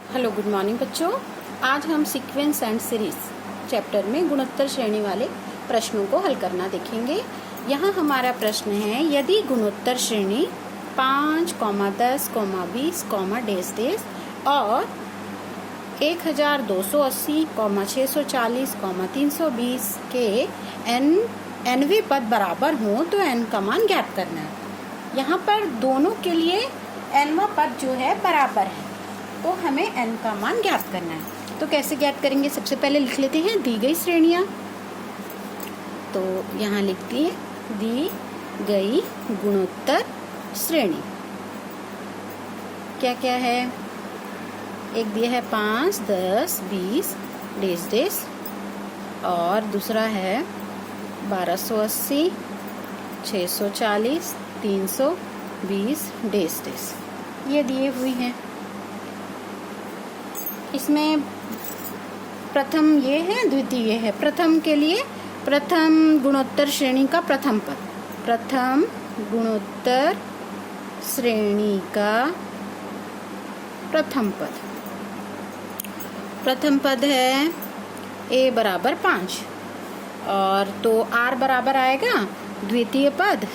Hello good morning बच्चों। आज हम सीक्वेंस एंड सीरीज चैप्टर में गुणोत्तर श्रेणी वाले प्रश्नों को हल करना देखेंगे। यहाँ हमारा प्रश्न है, यदि गुणोत्तर श्रेणी 5, 10, 20, डेस डेस और 1280, 640, 320 के nवे पद बराबर हों तो n का मान ज्ञात करना है। यहाँ पर दोनों के लिए nवा पद जो है बराबर है, तो हमें n का मान ज्ञात करना है। तो कैसे ज्ञात करेंगे? सबसे पहले लिख लेते हैं दी गई श्रेणियाँ। तो यहाँ लिखती है दी गई गुणोत्तर श्रेणी क्या क्या है। एक दिया है 5, 10, 20 डेस डेस और दूसरा है 1280, 640, 320 डेस डेस, ये दिए हुई हैं। इसमें प्रथम ये है, द्वितीय है। प्रथम के लिए प्रथम गुणोत्तर श्रेणी का प्रथम पद, प्रथम गुणोत्तर श्रेणी का प्रथम पद, प्रथम पद है a बराबर 5 और तो r बराबर आएगा द्वितीय पद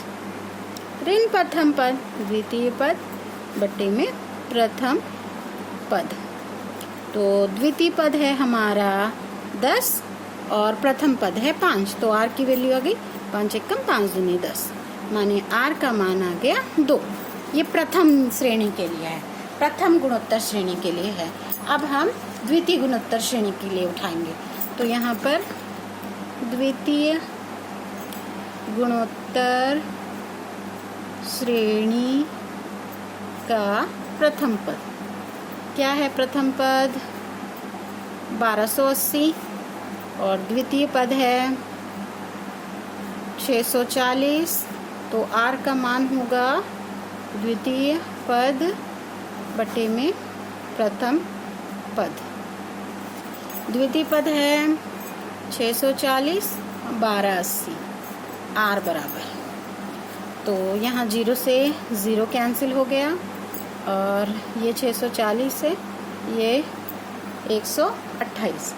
ऋण प्रथम पद, द्वितीय पद बट्टे में प्रथम पद। तो द्वितीय पद है हमारा 10 और प्रथम पद है 5, तो r की वैल्यू आ गई 5 एकम 5 दूनी 10, माने r का मान आ गया 2। ये प्रथम श्रेणी के लिए है, प्रथम गुणोत्तर श्रेणी के लिए है। अब हम द्वितीय गुणोत्तर श्रेणी के लिए उठाएंगे। तो यहाँ पर द्वितीय गुणोत्तर श्रेणी का प्रथम पद क्या है? प्रथम पद 1280 और द्वितीय पद है 640, तो r का मान होगा द्वितीय पद बटे में प्रथम पद। द्वितीय पद है 640, 1280, r बराबर, तो यहाँ 0 से 0 कैंसिल हो गया और ये 640 से ये 128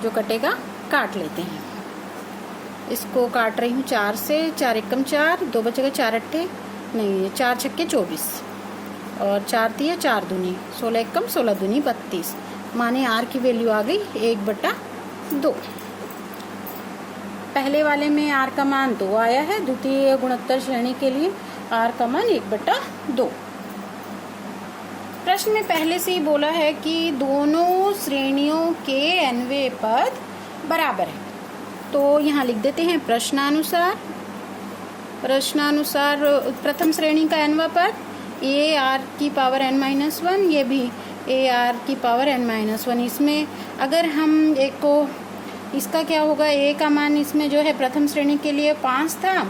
जो कटेगा काट लेते हैं। इसको काट रही हूँ 4 से, 4 एकम 4, 2 बचेगा 4 अट्ठे नहीं 4 छक्के 24 और 4 तिया 4 दूनी 16 एकम 16 दूनी 32, माने r की वैल्यू आ गई 1/2। पहले वाले में r का मान 2 आया है, द्वितीय गुणोत्तर श्रेणी के लिए r का मान 1/2। प्रश्न में पहले से ही बोला है कि दोनों श्रेणियों के nवे पद बराबर है, तो यहाँ लिख देते हैं प्रश्नानुसार। प्रश्नानुसार प्रथम श्रेणी का nवा पद a r की पावर n-1, ये भी a r की पावर n-1। इसमें अगर हम एक को, इसका क्या होगा, a का मान इसमें जो है प्रथम श्रेणी के लिए 5 था,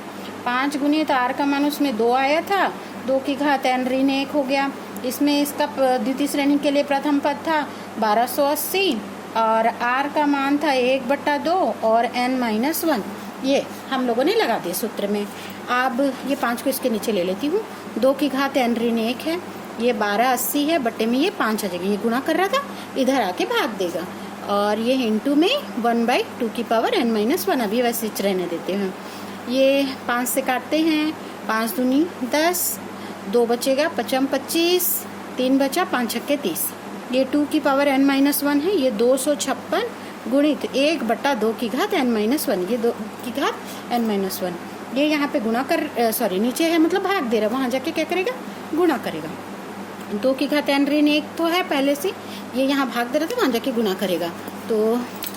5 गुने तो r का मान उसमें 2 आया था, 2 की घात n-1 हो गया। इसमें इसका द्वितीय श्रेणी के लिए प्रथम पद था 1280 और r का मान था 1/2 और n-1, ये हम लोगों ने लगा दिया सूत्र में। अब ये 5 को इसके नीचे ले लेती हूँ, 2 की घात n-1 है, ये 1280 है, बट्टे में ये 5 आ जाएगा, ये गुणा कर रहा था इधर आके भाग देगा और ये इंटू में 1/2 की पावर n-1, अभी वैसे रहने देते हैं। ये 5 से काटते हैं, 5 दूनी 10, 2 बचेगा 5 25, 3 बचा 5 छक्के 30, ये 2 की पावर n-1 है, ये 256 गुणित 1/2 की घात n-1, ये 2 की घात n-1, ये यहाँ पे गुणा कर नीचे है मतलब भाग दे रहा, वहाँ जाके क्या करेगा, गुणा करेगा। 2 की घात n-1 तो है पहले से, ये यहाँ भाग दे रहा था, वहाँ जाके गुणा करेगा, तो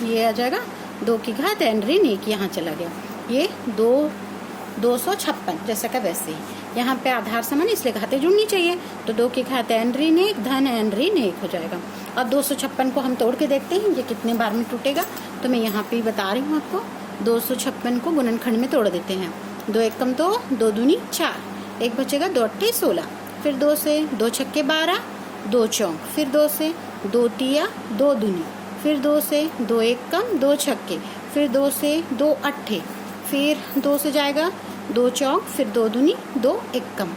ये आ जाएगा 2 की घात n-1, यहाँ चला गया, ये 256 जैसा का वैसे ही। यहाँ पे आधार समान इसलिए घातें जुड़नी चाहिए, तो 2 की घात n-1 धन n-1 हो जाएगा। अब 256 को हम तोड़ के देखते हैं ये कितने बार में टूटेगा, तो मैं यहाँ पे बता रही हूँ आपको। 256 को गुणनखंड में तोड़ देते हैं, 2 एकम 2, 2 दूनी 4, 1 बचेगा 2 अट्ठे 16, फिर 2 से 2 छक्के 12, 2 चौक, फिर 2 से 2 तिया 2 दूनी, फिर 2 से 2 एकम 2 छक्के, फिर 2 से 2 अट्ठे, फिर 2 से जाएगा 2 चौक, फिर 2 दूनी 2 एकम,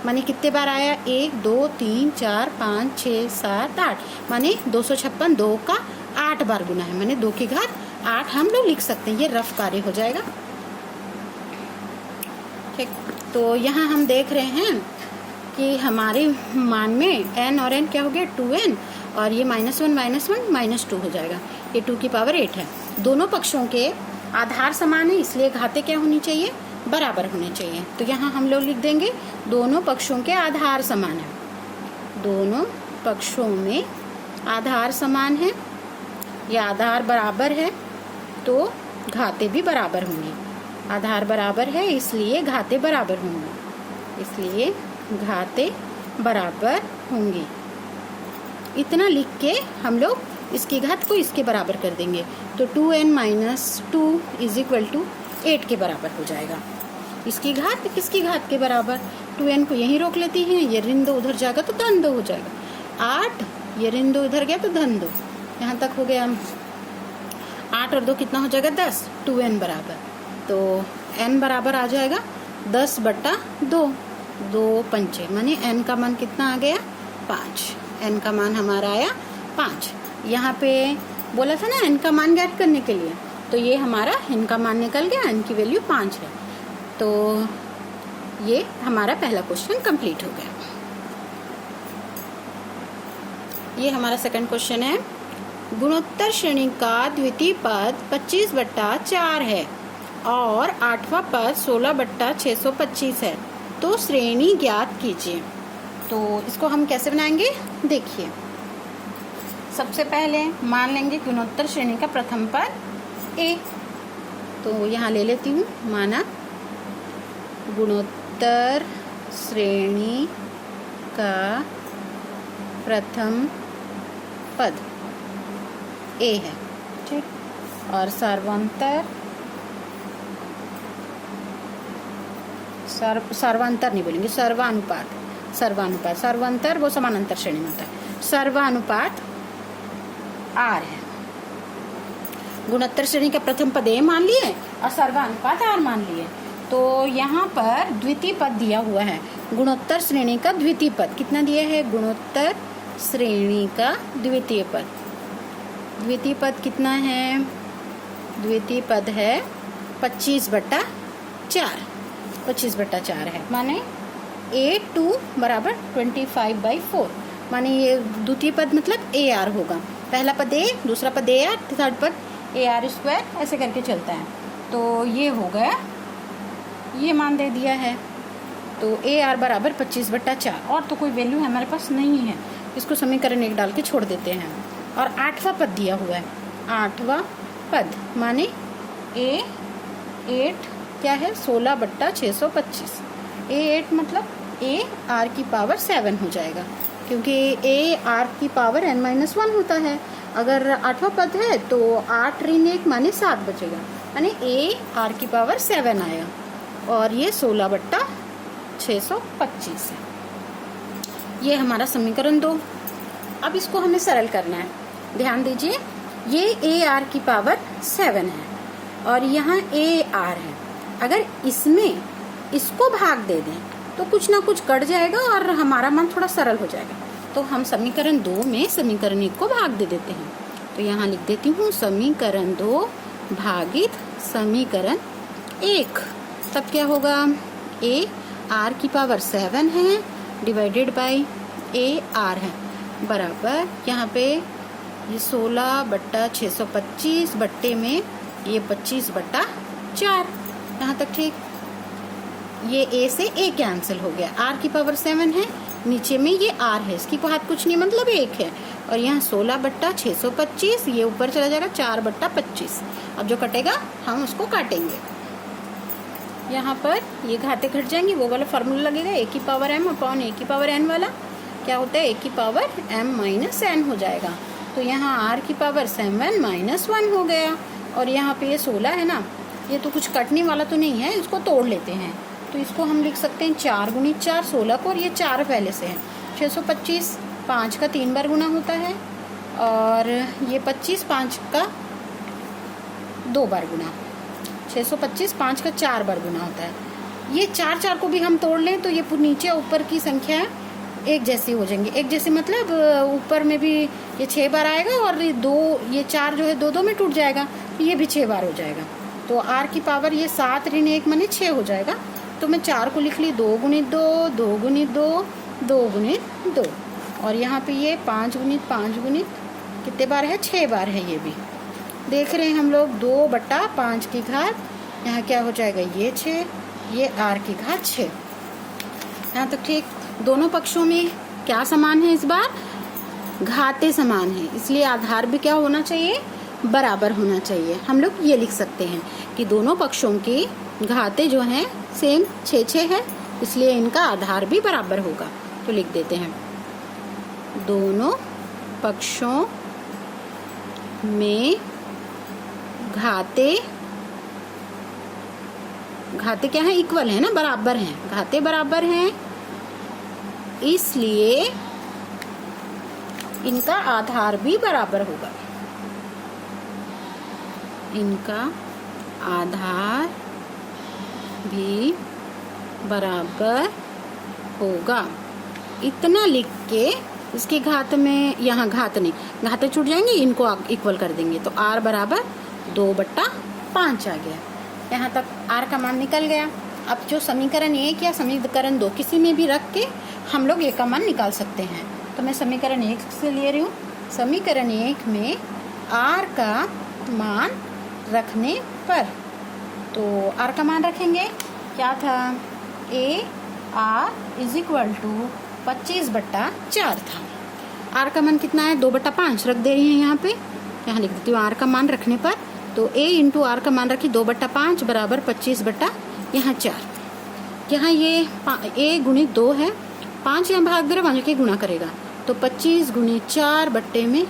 माने कितने बार आया, 1 2 3 4 5 6 7 8, माने 256 2 का 8 बार गुना है, माने 2 की घात 8 हम लोग लिख सकते हैं। ये रफ कार्य हो जाएगा। ठीक, तो यहाँ हम देख रहे हैं कि हमारे मान में n और n क्या हो गया, 2n, और ये -1 -2 हो जाएगा। ये 2 की पावर 8 है। दोनों पक्षों के आधार समान है, इसलिए घातें क्या होनी चाहिए, बराबर होने चाहिए। तो यहाँ हम लोग लिख देंगे दोनों पक्षों के आधार समान है, दोनों पक्षों में आधार समान है या आधार बराबर है तो घातें भी बराबर होंगी। आधार बराबर है इसलिए घातें बराबर होंगी, इसलिए घातें बराबर होंगी। इतना लिख के हम लोग इसकी घात को इसके बराबर कर देंगे, तो 2n - 2 = 8 के बराबर हो जाएगा। इसकी घात किसकी घात के बराबर, 2n को यहीं रोक लेती हैं, ये ऋण 2 उधर जाएगा तो धन 2 हो जाएगा। 8, ये ऋण 2 उधर गया तो धन 2, यहाँ तक हो गया। 8 और 2 कितना हो जाएगा, 10, 2n बराबर, तो n बराबर आ जाएगा 10/2, 2 पंचे, माने n का मान कितना आ गया, 5। n का मान हमारा आया 5। यहाँ पे बोला था ना n का मान ज्ञात करने के लिए, तो ये हमारा n का मान निकल गया, n की वैल्यू 5 है। तो ये हमारा पहला क्वेश्चन कंप्लीट हो गया। ये हमारा सेकंड क्वेश्चन है, गुणोत्तर श्रेणी का द्वितीय पद 25/4 है और 8वां पद 16/625 है, तो श्रेणी ज्ञात कीजिए। तो इसको हम कैसे बनाएंगे, देखिए। सबसे पहले मान लेंगे गुणोत्तर श्रेणी का प्रथम पद a, तो यहाँ ले लेती हूँ, माना गुणोत्तर श्रेणी का प्रथम पद a है, ठीक, और सर्वांतर नहीं बोलेंगे, सर्वानुपात वो समानांतर श्रेणी में होता है। सर्वानुपात r है। गुणोत्तर श्रेणी का प्रथम पद a मान लिए और सर्वानुपात r मान लिए। तो यहाँ पर द्वितीय पद दिया हुआ है, गुणोत्तर श्रेणी का द्वितीय पद कितना दिया है, गुणोत्तर श्रेणी का द्वितीय पद, द्वितीय पद कितना है, द्वितीय पद है 25/4, 25/4 है, माने a2 = 25/4, माने ये द्वितीय पद मतलब AR होगा। पहला पद a, दूसरा पद AR, थर्ड पद AR², ऐसे करके चलता है। तो ये हो गया, ये मान दे दिया है, तो AR = 25/4, और तो कोई वैल्यू हमारे पास नहीं है, इसको समीकरण 1 डाल के छोड़ देते हैं। और 8वां पद दिया हुआ है, 8वां पद माने A8 क्या है, 16/625, A8 मतलब AR⁴ हो जाएगा, क्योंकि AR⁴n - 1 होता है। अगर 8वां पद है तो 8 ऋण 1 माने 7 बचेगा, यानी AR⁴ आया, और ये 16/625 है। ये हमारा समीकरण 2। अब इसको हमें सरल करना है, ध्यान दीजिए, ये AR⁴ है और यहाँ AR है। अगर इसमें इसको भाग दे दें तो कुछ ना कुछ कट जाएगा और हमारा मान थोड़ा सरल हो जाएगा। तो हम समीकरण 2 में समीकरण 1 को भाग दे देते हैं। तो यहाँ लिख देती हूँ समीकरण 2 भागित समीकरण 1, तब क्या होगा, AR⁴ है डिवाइडेड बाय AR है, बराबर यहाँ पे ये 16/625 बट्टे में ये 25/4, यहाँ तक ठीक। ये A से A कैंसिल हो गया, R⁴ है, नीचे में ये R है, इसकी बात कुछ नहीं मतलब 1 है, और यहाँ 16/625, ये ऊपर चला जाएगा 4/25। अब जो कटेगा हम उसको काटेंगे, यहाँ पर ये घाते घट जाएंगी, वो वाला फार्मूला लगेगा, A⁴m/A⁴n वाला क्या होता है, A⁴m - हो जाएगा। तो यहाँ R⁴ 7 - 1 हो गया, और यहाँ पे ये 16 है ना, ये तो कुछ कटने वाला तो नहीं है, इसको तोड़ लेते हैं। तो इसको हम लिख सकते हैं 4 × 4 16 को, और ये 4 पहले से है, 625, 5 का 3 बार गुना होता है, और ये 25 5 का 2 बार गुना, 625 5 का 4 बार गुना होता है, ये 4 4 को भी हम तोड़ लें तो ये नीचे ऊपर की संख्या एक जैसी हो जाएंगी। एक जैसी मतलब ऊपर में भी ये 6 बार आएगा और ये 4 जो है 2 2 में टूट जाएगा, तो ये भी 6 बार हो जाएगा। तो r की पावर ये 7 ऋण 1 माने 6 हो जाएगा। तो मैं 4 को लिख ली 2 गुणित 2, 2 गुणित 2, 2 गुणित 2, और यहाँ पे ये 5 गुणित 5 गुणित कितने बार है, 6 बार है। ये भी देख रहे हैं हम लोग 2/5 की घात, यहाँ क्या हो जाएगा, ये 6, ये r की घात 6। यहाँ तक ठीक। दोनों पक्षों में क्या समान है, इस बार घातें समान है, इसलिए आधार भी क्या होना चाहिए, बराबर होना चाहिए। हम लोग ये लिख सकते हैं कि दोनों पक्षों की घातें जो हैं सेम 6 6 है, इसलिए इनका आधार भी बराबर होगा। तो लिख देते हैं दोनों पक्षों में घातें क्या है, इक्वल है ना, बराबर हैं, घातें बराबर हैं, इसलिए इनका आधार भी बराबर होगा। इनका आधार भी बराबर होगा। इतना लिख के इसकी घात में, यहाँ घात नहीं, घातें छूट जाएंगी, इनको इक्वल कर देंगे तो r बराबर 2/5 आ गया। यहाँ तक r का मान निकल गया। अब जो समीकरण 1 या समीकरण 2 किसी में भी रख के हम लोग एक का मान निकाल सकते हैं। तो मैं समीकरण 1 से ले रही हूँ। समीकरण 1 में r का मान रखने पर, तो r का मान रखेंगे, क्या था, r = 25/4 था। r का मान कितना है, 2/5 रख दे रही हैं यहाँ पे, यहाँ लिख देती हूँ r का मान रखने पर। तो a × r का मान रखी 2/5 बराबर 25/4। यहाँ ये a गुणित 2 है, 5 यहाँ भाग दे रहा, 5 के गुणा करेगा तो 25 गुणित 4 बट्टे में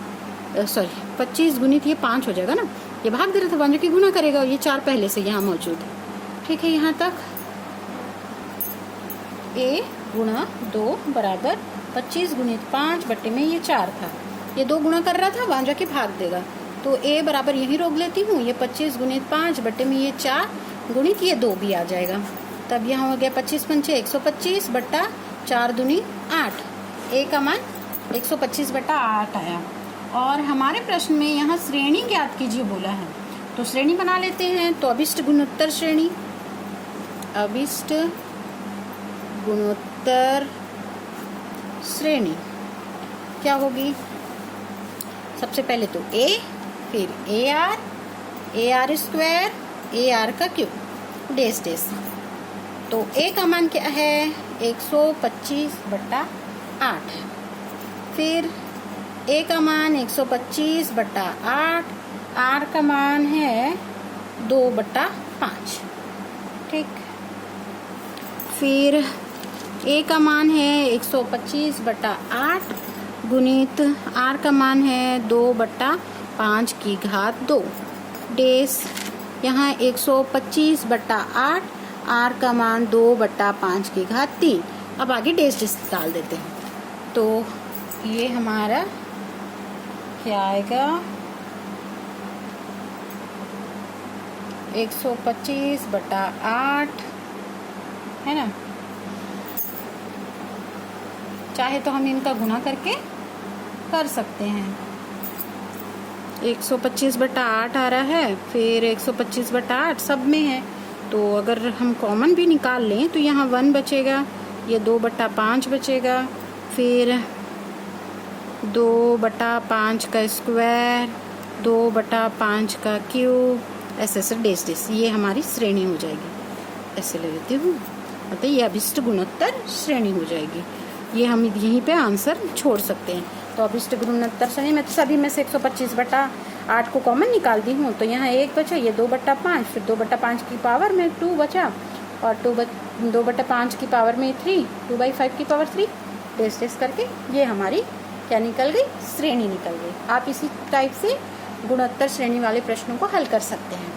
25 गुणित ये 5 हो जाएगा ना, ये भाग दे रहा था, 5 के गुणा करेगा और ये 4 पहले से यहाँ मौजूद है। ठीक है, यहाँ तक a गुणा 2 बराबर 25 गुणित 5 बट्टे में ये 4 था, ये 2 गुणा कर रहा था, वहाँ जाके भाग देगा तो a बराबर यही रोक लेती हूँ, ये 25 गुणित 5 बट्टे में ये 4 गुणित ये 2 भी आ जाएगा। तब यहाँ हो गया 25 पंचे 125 बट्टा 4 दूनी 8, a का मान 125/8 आया। और हमारे प्रश्न में यहाँ श्रेणी ज्ञात कीजिए बोला है, तो श्रेणी बना लेते हैं। तो अभिष्ट गुणोत्तर श्रेणी, अभिष्ट गुणोत्तर श्रेणी क्या होगी, सबसे पहले तो a, फिर ar स्क्वायर, ar का क्यूब, डेस डेस। तो a का मान क्या है, 125/8, फिर a का मान 125/8, r का मान है 2/5। ठीक, फिर a का मान है 125/8 गुणित r का मान है 2/5 की घात 2, डेस यहाँ 125/8, r का मान 2/5 की घात 3। अब आगे डेस डेस डाल देते हैं, तो ये हमारा क्या आएगा, 125/8 है ना, चाहे तो हम इनका गुणा करके कर सकते हैं। 125/8 आ रहा है, फिर 125/8 सब में है, तो अगर हम कॉमन भी निकाल लें तो यहाँ 1 बचेगा, ये 2/5 बचेगा, फिर 2/5 का स्क्वायर, 2/5 का क्यूब, ऐसे ऐसे डेस डेस, ये हमारी श्रेणी हो जाएगी। ऐसे ले लेती हूँ, मतलब ये अभिष्ट गुणोत्तर श्रेणी हो जाएगी। ये हम यहीं पे आंसर छोड़ सकते हैं। तो अभिष्ट गुणोत्तर श्रेणी में तो सभी में से 125/8 को कॉमन निकाल दी हूँ, तो यहाँ 1 बचा, ये 2/5, फिर 2/5 की पावर में 2 बचा, और 2/5 की पावर में 3, 2/5 की पावर 3, डेस डेस करके ये हमारी क्या निकल गई, श्रेणी निकल गई। आप इसी टाइप से गुणोत्तर श्रेणी वाले प्रश्नों को हल कर सकते हैं।